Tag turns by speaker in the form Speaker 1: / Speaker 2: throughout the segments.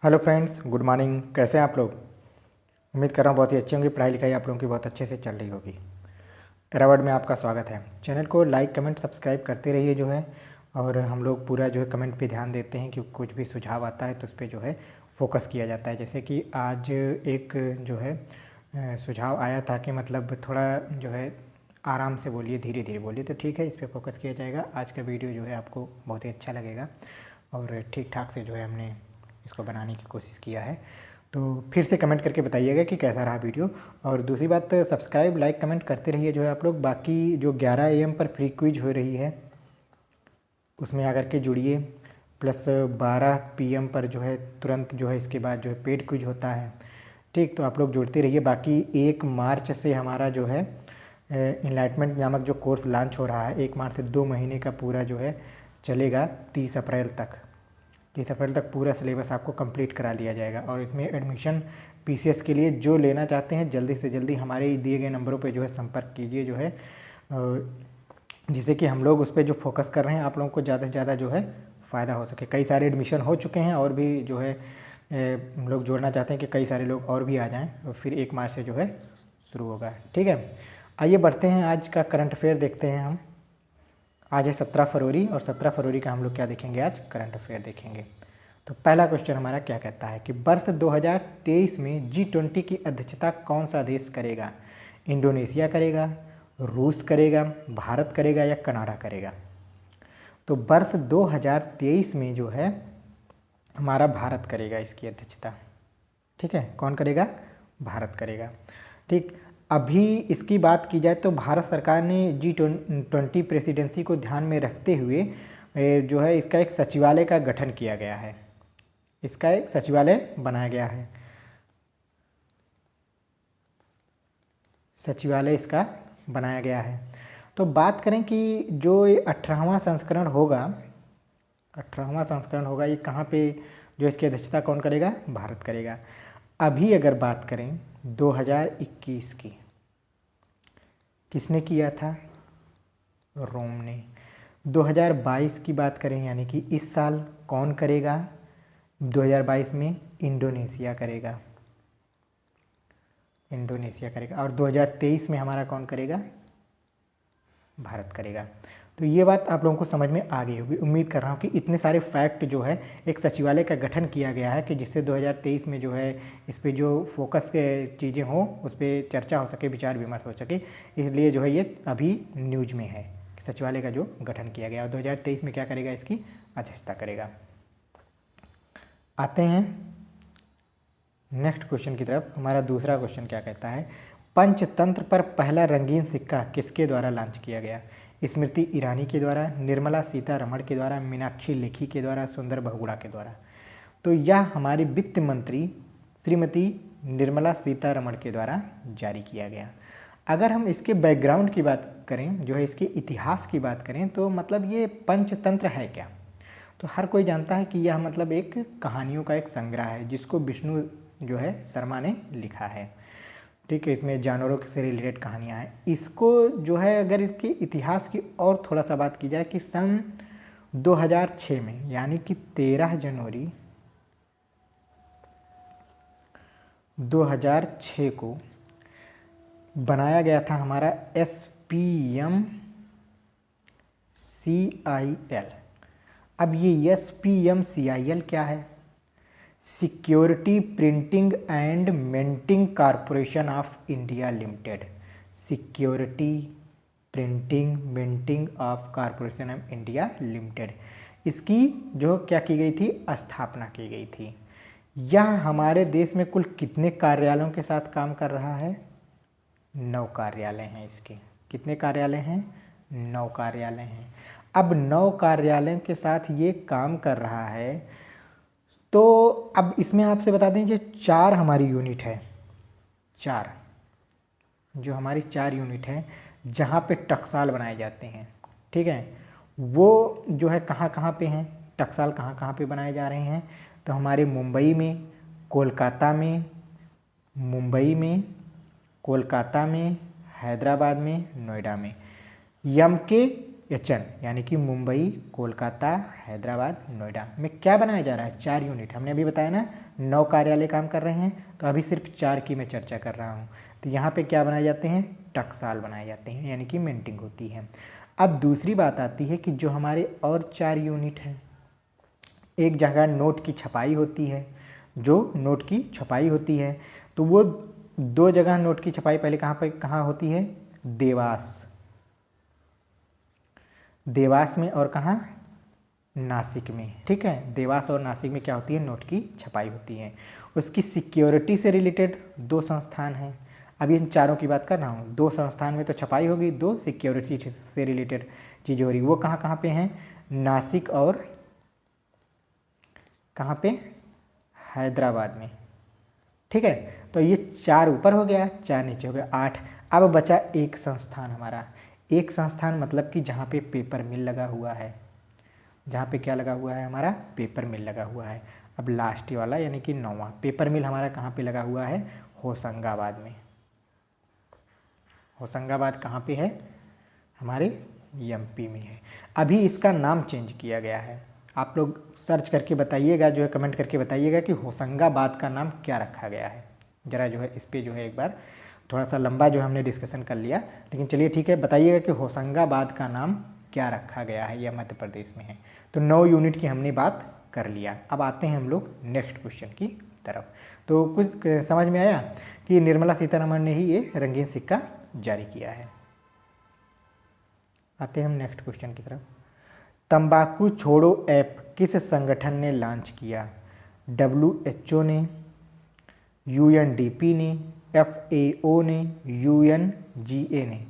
Speaker 1: Hello friends, good morning. कैसे हैं आप लोग? उम्मीद कर रहा हूँ बहुत ही अच्छी होंगी। पढ़ाई लिखाई आप लोगों की बहुत अच्छे से चल रही होगी। एरावर्ड में आपका स्वागत है। चैनल को लाइक कमेंट सब्सक्राइब करते रहिए जो है। और हम लोग पूरा जो है कमेंट पे ध्यान देते हैं कि कुछ भी सुझाव आता है तो उस पर जो है फोकस किया जाता है। जैसे कि आज एक जो है सुझाव आया था कि मतलब थोड़ा जो है आराम से बोलिए, धीरे धीरे बोलिए, तो ठीक है, इस पर फोकस किया जाएगा। आज का वीडियो जो है आपको बहुत ही अच्छा लगेगा और ठीक ठाक से जो है हमने इसको बनाने की कोशिश किया है। तो फिर से कमेंट करके बताइएगा कि कैसा रहा वीडियो। और दूसरी बात, सब्सक्राइब लाइक कमेंट करते रहिए जो है आप लोग। बाकी जो 11 AM पर फ्री क्विज हो रही है उसमें आकर के जुड़िए। प्लस 12 PM पर जो है तुरंत जो है इसके बाद जो है पेड क्विज होता है। ठीक, तो आप लोग जुड़ते रहिए। बाकी 1 मार्च से हमारा जो है इनलाइटमेंट नामक जो कोर्स लॉन्च हो रहा है, 1 मार्च से 2 महीने का पूरा जो है चलेगा 30 अप्रैल तक। 30 अप्रैल तक पूरा सिलेबस आपको कंप्लीट करा लिया जाएगा। और इसमें एडमिशन PCS के लिए जो लेना चाहते हैं जल्दी से जल्दी हमारे दिए गए नंबरों पे जो है संपर्क कीजिए जो है, जिससे कि हम लोग उस पर जो फोकस कर रहे हैं आप लोगों को ज़्यादा से ज़्यादा जो है फ़ायदा हो सके। कई सारे एडमिशन हो चुके हैं और भी जो है हम लोग जोड़ना चाहते हैं कि कई सारे लोग और भी आ जाएं। और फिर 1 मार्च से जो है शुरू होगा। ठीक है, आइए बढ़ते हैं। आज का करंट अफेयर देखते हैं हम। आज है 17 फरवरी और 17 फरवरी का हम लोग क्या देखेंगे? आज करंट अफेयर देखेंगे। तो पहला क्वेश्चन हमारा क्या कहता है कि वर्ष 2023 में G20 की अध्यक्षता कौन सा देश करेगा? इंडोनेशिया करेगा, रूस करेगा, भारत करेगा या कनाडा करेगा? तो वर्ष 2023 में जो है हमारा भारत करेगा इसकी अध्यक्षता। ठीक है, कौन करेगा? भारत करेगा। ठीक, अभी इसकी बात की जाए तो भारत सरकार ने G20 प्रेसिडेंसी को ध्यान में रखते हुए जो है इसका एक सचिवालय का गठन किया गया है। इसका एक सचिवालय बनाया गया है। सचिवालय इसका बनाया गया है। तो बात करें कि जो 18वां संस्करण होगा, 18वां संस्करण होगा, ये कहाँ पे जो इसकी अध्यक्षता कौन करेगा? भारत करेगा। अभी अगर बात करें 2021 की, किसने किया था? रोम ने। 2022 की बात करें यानी कि इस साल कौन करेगा? 2022 में इंडोनेशिया करेगा। इंडोनेशिया करेगा। और 2023 में हमारा कौन करेगा? भारत करेगा। तो ये बात आप लोगों को समझ में आ गई होगी। उम्मीद कर रहा हूँ कि इतने सारे फैक्ट जो है एक सचिवालय का गठन किया गया है कि जिससे 2023 में जो है इस पे जो फोकस के चीज़ें हों उस पर चर्चा हो सके, विचार विमर्श हो सके, इसलिए जो है ये अभी न्यूज में है। सचिवालय का जो गठन किया गया और 2023 में क्या करेगा? इसकी अध्यक्षता करेगा। आते हैं नेक्स्ट क्वेश्चन की तरफ। हमारा दूसरा क्वेश्चन क्या कहता है? पंचतंत्र पर पहला रंगीन सिक्का किसके द्वारा लॉन्च किया गया? स्मृति ईरानी के द्वारा, निर्मला सीतारमण के द्वारा, मीनाक्षी लेखी के द्वारा, सुंदर बहुगुणा के द्वारा? तो यह हमारी वित्त मंत्री श्रीमती निर्मला सीतारमण के द्वारा जारी किया गया। अगर हम इसके बैकग्राउंड की बात करें, जो है इसके इतिहास की बात करें, तो मतलब ये पंचतंत्र है क्या? तो हर कोई जानता है कि यह मतलब एक कहानियों का एक संग्रह है जिसको विष्णु जो है शर्मा ने लिखा है। ठीक है, इसमें जानवरों से रिलेटेड कहानियाँ हैं। इसको जो है अगर इसके इतिहास की और थोड़ा सा बात की जाए कि सन 2006 में यानी कि 13 जनवरी 2006 को बनाया गया था हमारा SPM CIL। अब ये SPM CIL क्या है? Security printing and minting corporation of India limited. Security printing minting of corporation of India limited, इसकी जो क्या की गई थी? स्थापना की गई थी। यह हमारे देश में कुल कितने कार्यालयों के साथ काम कर रहा है? 9 कार्यालय हैं इसके। कितने कार्यालय हैं? 9 कार्यालय हैं। अब 9 कार्यालयों के साथ ये काम कर रहा है। तो अब इसमें आपसे बता दें जो 4 हमारी यूनिट है, 4 जो हमारी 4 यूनिट है जहाँ पे टकसाल बनाए जाते हैं। ठीक है, वो जो है कहाँ कहाँ पे हैं? टकसाल कहाँ कहाँ पे बनाए जा रहे हैं? तो हमारे मुंबई में, कोलकाता में, मुंबई में, कोलकाता में, हैदराबाद में, नोएडा में। यम के WHN यानी कि मुंबई, कोलकाता, हैदराबाद, नोएडा में क्या बनाया जा रहा है? 4 यूनिट। हमने अभी बताया ना 9 कार्यालय काम कर रहे हैं, तो अभी सिर्फ 4 की मैं चर्चा कर रहा हूँ। तो यहाँ पे क्या बनाए जाते हैं? टकसाल बनाए जाते हैं, यानी कि मिंटिंग होती है। अब दूसरी बात आती है कि जो हमारे और 4 यूनिट हैं, एक जगह नोट की छपाई होती है, जो नोट की छपाई होती है, तो वो 2 जगह नोट की छपाई पहले कहाँ होती है? देवास में और कहाँ? नासिक में। ठीक है, देवास और नासिक में क्या होती है? नोट की छपाई होती है। उसकी सिक्योरिटी से रिलेटेड 2 संस्थान हैं। अभी इन चारों की बात कर रहा हूँ। 2 संस्थान में तो छपाई होगी, 2 सिक्योरिटी से रिलेटेड चीज़ें हो रही। वो कहाँ कहाँ पे हैं? नासिक और कहाँ पे? हैदराबाद में। ठीक है, तो ये 4 ऊपर हो गया, 4 नीचे हो गया, 8। अब बचा एक संस्थान हमारा। एक संस्थान मतलब कि जहाँ पे पेपर मिल लगा हुआ है। जहाँ पे क्या लगा हुआ है? हमारा पेपर मिल लगा हुआ है। अब लास्ट वाला यानी कि 9वां पेपर मिल हमारा कहाँ पे लगा हुआ है? होशंगाबाद में। होशंगाबाद कहाँ पे है? हमारे MP में है। अभी इसका नाम चेंज किया गया है। आप लोग सर्च करके बताइएगा, जो है कमेंट करके बताइएगा कि होशंगाबाद का नाम क्या रखा गया है। ज़रा जो है इस पर जो है एक बार थोड़ा सा लंबा जो हमने डिस्कशन कर लिया, लेकिन चलिए ठीक है, बताइएगा कि होशंगाबाद का नाम क्या रखा गया है, यह मध्य प्रदेश में है। तो 9 यूनिट की हमने बात कर लिया। अब आते हैं हम लोग नेक्स्ट क्वेश्चन की तरफ। तो कुछ समझ में आया कि निर्मला सीतारमण ने ही ये रंगीन सिक्का जारी किया है। आते हैं हम नेक्स्ट क्वेश्चन की तरफ। तंबाकू छोड़ो ऐप किस संगठन ने लॉन्च किया? WHO ने, UNDP ने, FAO ने, UNGA ने।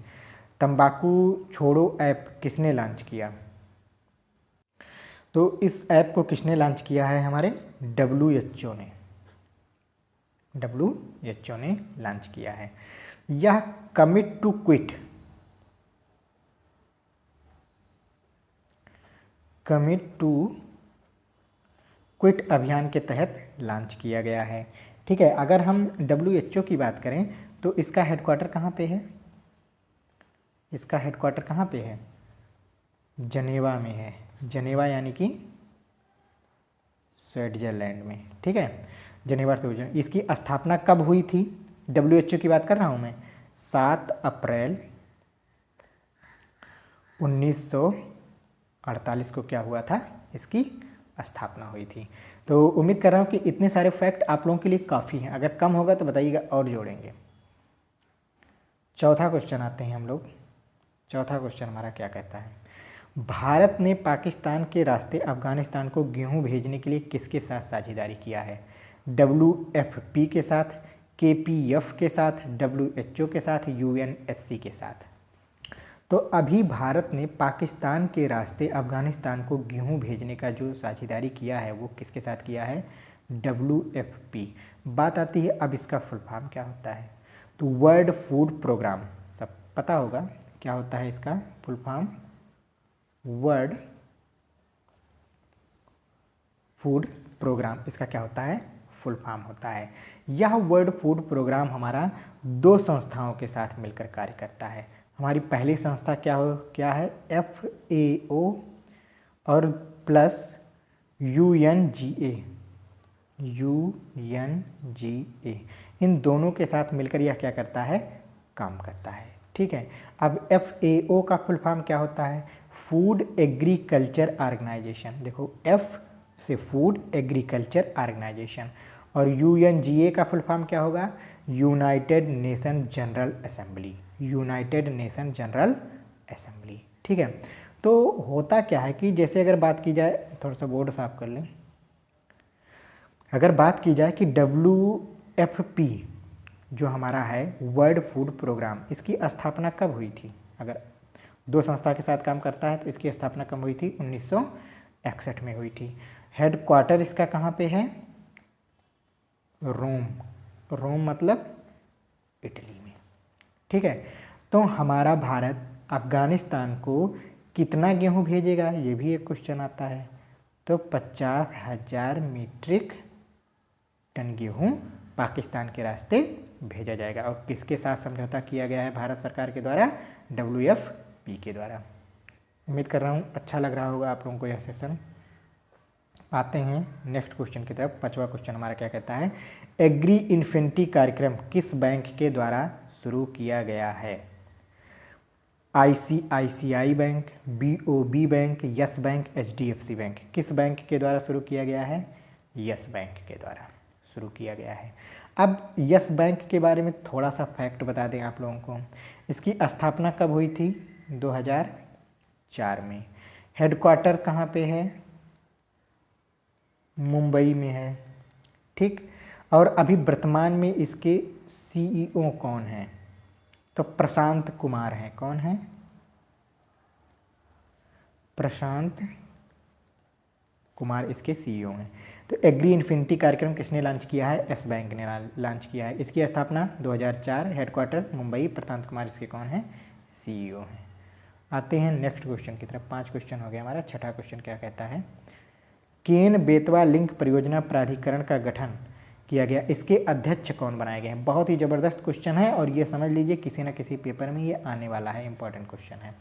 Speaker 1: तंबाकू छोड़ो ऐप किसने लॉन्च किया? तो इस ऐप को किसने लॉन्च किया है? हमारे WHO ने। WHO ने लॉन्च किया है। यह कमिट टू क्विट अभियान के तहत लॉन्च किया गया है। ठीक है, अगर हम WHO की बात करें तो इसका हेडक्वार्टर कहाँ पे है? इसका हेडक्वार्टर कहाँ पे है? जनेवा में है। जनेवा यानी कि स्विट्जरलैंड में। ठीक है, जनेवा स्विट्जरलैंड। इसकी स्थापना कब हुई थी? WHO की बात कर रहा हूँ मैं। 7 अप्रैल 1948 को क्या हुआ था? इसकी स्थापना हुई थी। तो उम्मीद कर रहा हूँ कि इतने सारे फैक्ट आप लोगों के लिए काफ़ी हैं। अगर कम होगा तो बताइएगा और जोड़ेंगे। चौथा क्वेश्चन आते हैं हम लोग। चौथा क्वेश्चन हमारा क्या कहता है? भारत ने पाकिस्तान के रास्ते अफगानिस्तान को गेहूं भेजने के लिए किसके साथ साझेदारी किया है? WFP के साथ, KPF के साथ, WHO के साथ, UNSC के साथ। तो अभी भारत ने पाकिस्तान के रास्ते अफगानिस्तान को गेहूं भेजने का जो साझेदारी किया है वो किसके साथ किया है? WFP। बात आती है अब इसका फुल फॉर्म क्या होता है? तो वर्ल्ड फूड प्रोग्राम, सब पता होगा क्या होता है इसका full form? World food program, इसका क्या होता है? फुल फॉर्म होता है। यह वर्ल्ड फूड प्रोग्राम हमारा 2 संस्थाओं के साथ मिलकर कार्य करता है। हमारी पहली संस्था क्या है? FAO और प्लस UNGA। इन दोनों के साथ मिलकर यह क्या करता है? काम करता है। ठीक है, अब FAO का फुल फॉर्म क्या होता है? Food agriculture organization. देखो, F से फूड एग्रीकल्चर ऑर्गेनाइजेशन। और UNGA का फुल फॉर्म क्या होगा? United nation general assembly. United nation general assembly. ठीक है, तो होता क्या है कि जैसे अगर बात की जाए, थोड़ा सा बोर्ड साफ कर लें, अगर बात की जाए कि WFP जो हमारा है वर्ल्ड फूड प्रोग्राम, इसकी स्थापना कब हुई थी? अगर 2 संस्था के साथ काम करता है तो इसकी स्थापना कब हुई थी? 1961 में हुई थी। हेडक्वार्टर इसका कहाँ पे है? रोम। रोम मतलब इटली में। ठीक है, तो हमारा भारत अफगानिस्तान को कितना गेहूं भेजेगा? ये भी एक क्वेश्चन आता है। तो 50,000 मीट्रिक टन गेहूं पाकिस्तान के रास्ते भेजा जाएगा। और किसके साथ समझौता किया गया है भारत सरकार के द्वारा? WFP के द्वारा। उम्मीद कर रहा हूँ अच्छा लग रहा होगा आप लोगों को यह सेशन। आते हैं नेक्स्ट क्वेश्चन की तरफ। 5वां क्वेश्चन हमारा क्या कहता है, एग्री इन्फिनिटी कार्यक्रम किस बैंक के द्वारा शुरू किया गया है? ICICI bank, BOB bank, yes bank, HDFC bank. किस बैंक के द्वारा शुरू किया गया है? यस बैंक के द्वारा शुरू किया गया है। अब यस बैंक के बारे में थोड़ा सा फैक्ट बता दें आप लोगों को। इसकी स्थापना कब हुई थी? 2004 में। हेडक्वार्टर कहाँ पे है? मुंबई में है, ठीक। और अभी वर्तमान में इसके सीईओ कौन हैं? तो प्रशांत कुमार हैं। कौन है? प्रशांत कुमार इसके सीईओ हैं। तो एग्री इन्फिनिटी कार्यक्रम किसने लॉन्च किया है? एस बैंक ने लॉन्च किया है। इसकी स्थापना 2004, हेडक्वार्टर मुंबई, प्रशांत कुमार इसके कौन है? सीईओ हैं। आते हैं नेक्स्ट क्वेश्चन की तरफ। 5 क्वेश्चन हो गया हमारा। 6ठा क्वेश्चन क्या कहता है, केन बेतवा लिंक परियोजना प्राधिकरण का गठन किया गया, इसके अध्यक्ष कौन बनाए गए हैं? बहुत ही ज़बरदस्त क्वेश्चन है और ये समझ लीजिए किसी न किसी पेपर में ये आने वाला है, इंपॉर्टेंट क्वेश्चन है।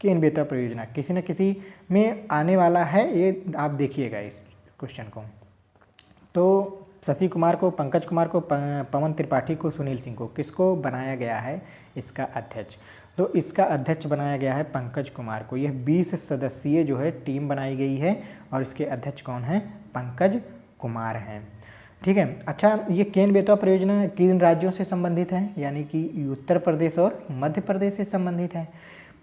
Speaker 1: केन बेतवा परियोजना किसी न किसी में आने वाला है, ये आप देखिएगा इस क्वेश्चन को। तो शशि कुमार को, पंकज कुमार को, पवन त्रिपाठी को, सुनील सिंह को, किसको बनाया गया है इसका अध्यक्ष? तो इसका अध्यक्ष बनाया गया है पंकज कुमार को। यह 20 सदस्यीय जो है टीम बनाई गई है और इसके अध्यक्ष कौन है? पंकज कुमार हैं, ठीक है। अच्छा, ये केन बेतवा परियोजना किन राज्यों से संबंधित है? यानी कि उत्तर प्रदेश और मध्य प्रदेश से संबंधित है।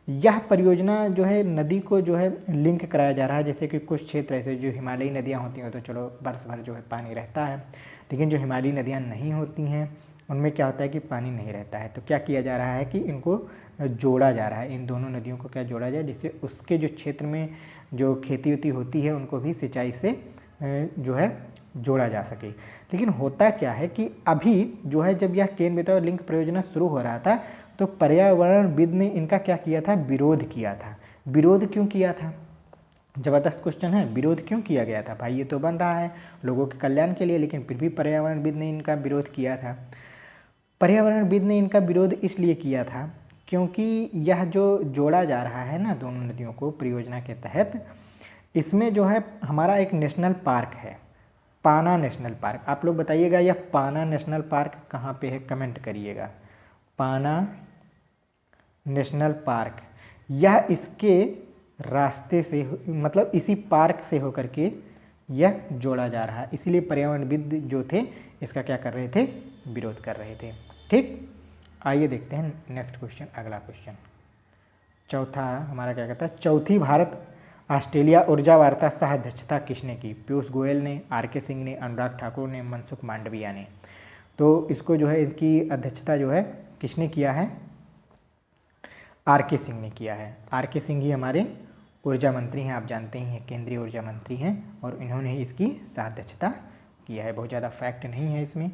Speaker 1: यह परियोजना जो है नदी को जो है लिंक कराया जा रहा है। जैसे कि कुछ क्षेत्र ऐसे जो हिमालयी नदियाँ होती हैं तो चलो बरस भर जो है पानी रहता है, लेकिन जो हिमालयी नदियाँ नहीं होती हैं उनमें क्या होता है कि पानी नहीं रहता है। तो क्या किया जा रहा है कि इनको जोड़ा जा रहा है, इन दोनों नदियों को क्या जोड़ा जाए, जिससे उसके जो क्षेत्र में जो खेती वेती होती है उनको भी सिंचाई से जो है जोड़ा जा सके। लेकिन होता क्या है कि अभी जो है जब यह केन बेतवा लिंक परियोजना शुरू हो रहा था तो पर्यावरणविद ने इनका क्या किया था? विरोध किया था। विरोध क्यों किया था? ज़बरदस्त क्वेश्चन है। विरोध क्यों किया गया था? भाई ये तो बन रहा है लोगों के कल्याण के लिए, लेकिन फिर भी पर्यावरणविद ने इनका विरोध किया था। पर्यावरणविद ने इनका विरोध इसलिए किया था क्योंकि यह जो जोड़ा जा रहा है ना दोनों नदियों को परियोजना के तहत, इसमें जो है हमारा एक नेशनल पार्क है, पाना नेशनल पार्क। आप लोग बताइएगा यह पाना नेशनल पार्क कहाँ पे है? कमेंट करिएगा। पाना नेशनल पार्क, यह इसके रास्ते से मतलब इसी पार्क से होकर के यह जोड़ा जा रहा है, इसीलिए पर्यावरणविद जो थे इसका क्या कर रहे थे? विरोध कर रहे थे, ठीक। आइए देखते हैं नेक्स्ट क्वेश्चन, अगला क्वेश्चन। चौथा हमारा क्या कहता है, चौथी भारत ऑस्ट्रेलिया ऊर्जा वार्ता सह अध्यक्षता किसने की? पीयूष गोयल ने, आर.के. सिंह ने, अनुराग ठाकुर ने, मनसुख मांडविया ने। तो इसको जो है इसकी अध्यक्षता जो है किसने किया है? आर.के. सिंह ने किया है। आर.के. सिंह ही हमारे ऊर्जा मंत्री हैं, आप जानते ही हैं, केंद्रीय ऊर्जा मंत्री हैं और इन्होंने ही इसकी साध्यक्षता किया है। बहुत ज़्यादा फैक्ट नहीं है इसमें,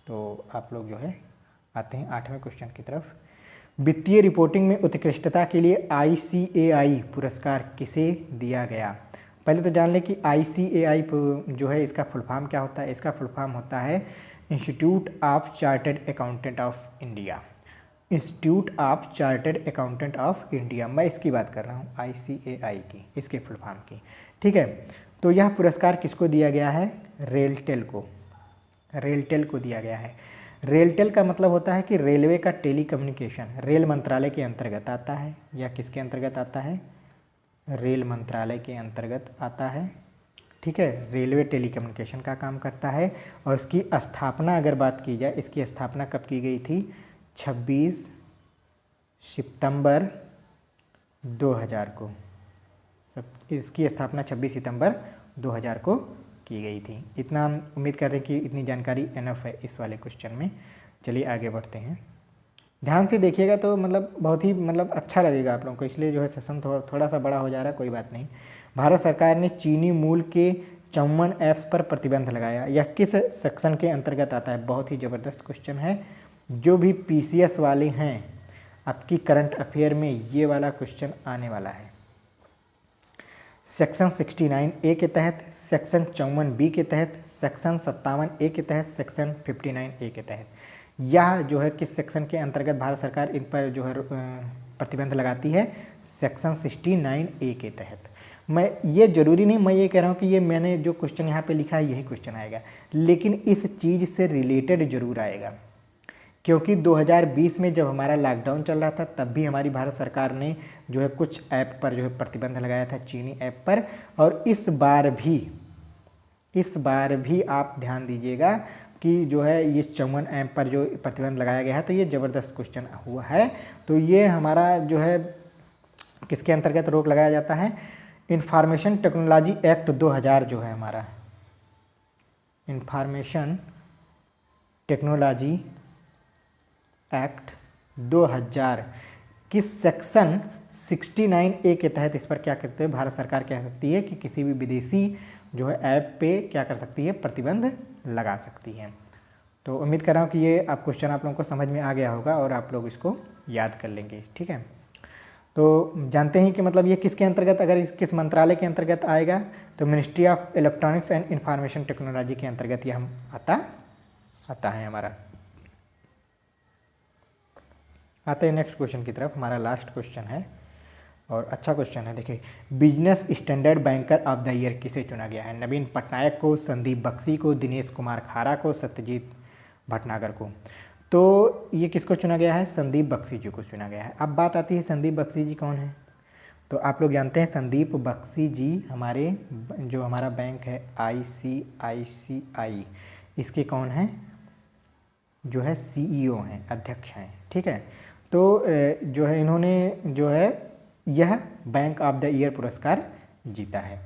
Speaker 1: तो आप लोग जो है आते हैं 8वें क्वेश्चन की तरफ। वित्तीय रिपोर्टिंग में उत्कृष्टता के लिए ICAI पुरस्कार किसे दिया गया? पहले तो जान लें कि ICAI जो है इसका फुल फॉर्म क्या होता है। इसका फुल फॉर्म होता है institute of chartered accountant of India. Institute of chartered accountant of India, मैं इसकी बात कर रहा हूँ, ICAI की, इसके फुल फॉर्म की, ठीक है। तो यह पुरस्कार किसको दिया गया है? रेलटेल को, रेलटेल को दिया गया है। रेलटेल का मतलब होता है कि रेलवे का टेलीकम्युनिकेशन रेल मंत्रालय के अंतर्गत आता है, या किसके अंतर्गत आता है? रेल मंत्रालय के अंतर्गत आता है, ठीक है। रेलवे टेलीकम्युनिकेशन का काम करता है और इसकी स्थापना अगर बात की जाए, इसकी स्थापना कब की गई थी? 26 सितंबर 2000 को। इसकी स्थापना 26 सितंबर 2000 को की गई थी। इतना हम उम्मीद कर रहे हैं कि इतनी जानकारी इनफ है इस वाले क्वेश्चन में। चलिए आगे बढ़ते हैं। ध्यान से देखिएगा तो मतलब बहुत ही मतलब अच्छा लगेगा आप लोगों को, इसलिए जो है सेशन थोड़ा सा बड़ा हो जा रहा है, कोई बात नहीं। भारत सरकार ने चीनी मूल के 54 ऐप्स पर प्रतिबंध लगाया, यह किस सेक्शन के अंतर्गत आता है? बहुत ही ज़बरदस्त क्वेश्चन है। जो भी PCS वाले हैं आपकी करंट अफेयर में ये वाला क्वेश्चन आने वाला है। सेक्शन 69A के तहत, सेक्शन 54B के तहत, सेक्शन 57A के तहत, सेक्शन 59A के तहत। यह जो है किस सेक्शन के अंतर्गत भारत सरकार इन पर जो है प्रतिबंध लगाती है सेक्शन 69A के तहत। मैं ये ज़रूरी नहीं मैं ये कह रहा हूँ कि ये मैंने जो क्वेश्चन यहाँ पे लिखा है यही क्वेश्चन आएगा, लेकिन इस चीज़ से रिलेटेड ज़रूर आएगा, क्योंकि 2020 में जब हमारा लॉकडाउन चल रहा था तब भी हमारी भारत सरकार ने जो है कुछ ऐप पर जो है प्रतिबंध लगाया था, चीनी ऐप पर। और इस बार भी आप ध्यान दीजिएगा कि जो है ये 54 ऐप पर जो प्रतिबंध लगाया गया है, तो ये ज़बरदस्त क्वेश्चन हुआ है। तो ये हमारा जो है किसके अंतर्गत रोक लगाया जाता है, इंफॉर्मेशन टेक्नोलॉजी एक्ट 2000 जो है हमारा इंफॉर्मेशन टेक्नोलॉजी एक्ट 2000 की सेक्शन 69A के तहत इस पर क्या करते हैं, भारत सरकार कह सकती है कि किसी भी विदेशी जो है ऐप पे क्या कर सकती है, प्रतिबंध लगा सकती है। तो उम्मीद कर रहा हूँ कि ये आप क्वेश्चन आप लोगों को समझ में आ गया होगा और आप लोग इसको याद कर लेंगे, ठीक है। तो जानते हैं कि मतलब ये किसके अंतर्गत, अगर किस मंत्रालय के अंतर्गत आएगा, तो ministry of electronics and information technology के अंतर्गत ये हम आता है हमारा। आते हैं नेक्स्ट क्वेश्चन की तरफ। हमारा लास्ट क्वेश्चन है और अच्छा क्वेश्चन है। देखिए, business standard banker of the year किसे चुना गया है? नवीन पटनायक को, संदीप बख्शी को, दिनेश कुमार खारा को, सत्यजीत भटनागर को। तो ये किसको चुना गया है? संदीप बख्शी जी को चुना गया है। अब बात आती है संदीप बख्शी जी कौन है? तो आप लोग जानते हैं संदीप बख्शी जी हमारे जो हमारा बैंक है ICICI, इसके कौन हैं? जो है CEO हैं, अध्यक्ष हैं, ठीक है। तो जो है इन्होंने जो है यह बैंक ऑफ द ईयर पुरस्कार जीता है।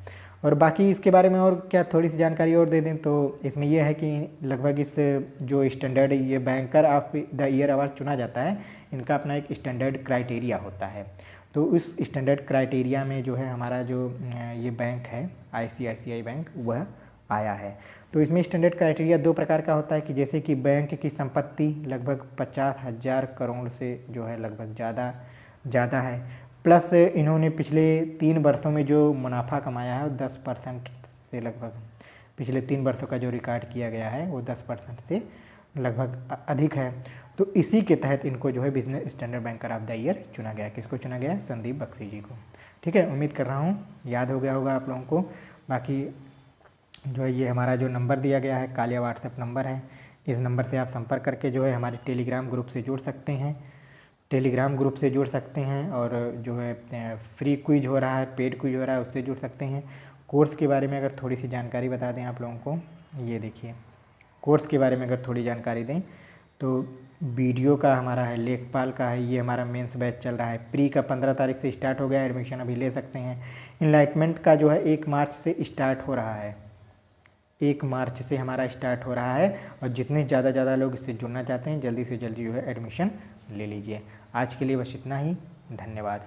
Speaker 1: और बाकी इसके बारे में और क्या थोड़ी सी जानकारी और दे दें तो इसमें यह है कि लगभग इस जो स्टैंडर्ड ये banker of the year award चुना जाता है, इनका अपना एक स्टैंडर्ड क्राइटेरिया होता है। तो उस स्टैंडर्ड क्राइटेरिया में जो है हमारा जो ये बैंक है ICICI बैंक वह आया है। तो इसमें स्टैंडर्ड क्राइटेरिया दो प्रकार का होता है कि जैसे कि बैंक की संपत्ति लगभग 50,000 करोड़ से जो है लगभग ज़्यादा है, प्लस इन्होंने पिछले 3 वर्षों में जो मुनाफा कमाया है 10% से लगभग, पिछले 3 वर्षों का जो रिकॉर्ड किया गया है वो 10% से लगभग अधिक है। तो इसी के तहत इनको जो है business standard banker of the year चुना गया। किसको चुना गया? संदीप बख्शी जी को, ठीक है। उम्मीद कर रहा हूँ याद हो गया होगा आप लोगों को। बाकी जो है ये हमारा जो नंबर दिया गया है कालिया व्हाट्सएप नंबर है, इस नंबर से आप संपर्क करके जो है हमारे टेलीग्राम ग्रुप से जुड़ सकते हैं, और जो है फ्री क्विज हो रहा है, पेड क्विज हो रहा है, उससे जुड़ सकते हैं। कोर्स के बारे में अगर थोड़ी सी जानकारी बता दें आप लोगों को, ये देखिए कोर्स के बारे में अगर थोड़ी जानकारी दें तो वीडियो का हमारा है, लेखपाल का है, ये हमारा मेंस बैच चल रहा है। प्री का 15 तारीख से स्टार्ट हो गया, एडमिशन अभी ले सकते हैं। इनलाइटमेंट का जो है 1 मार्च से स्टार्ट हो रहा है, 1 मार्च से हमारा स्टार्ट हो रहा है। और जितने ज़्यादा लोग इससे जुड़ना चाहते हैं जल्दी से जल्दी जो है एडमिशन ले लीजिए। आज के लिए बस इतना ही, धन्यवाद।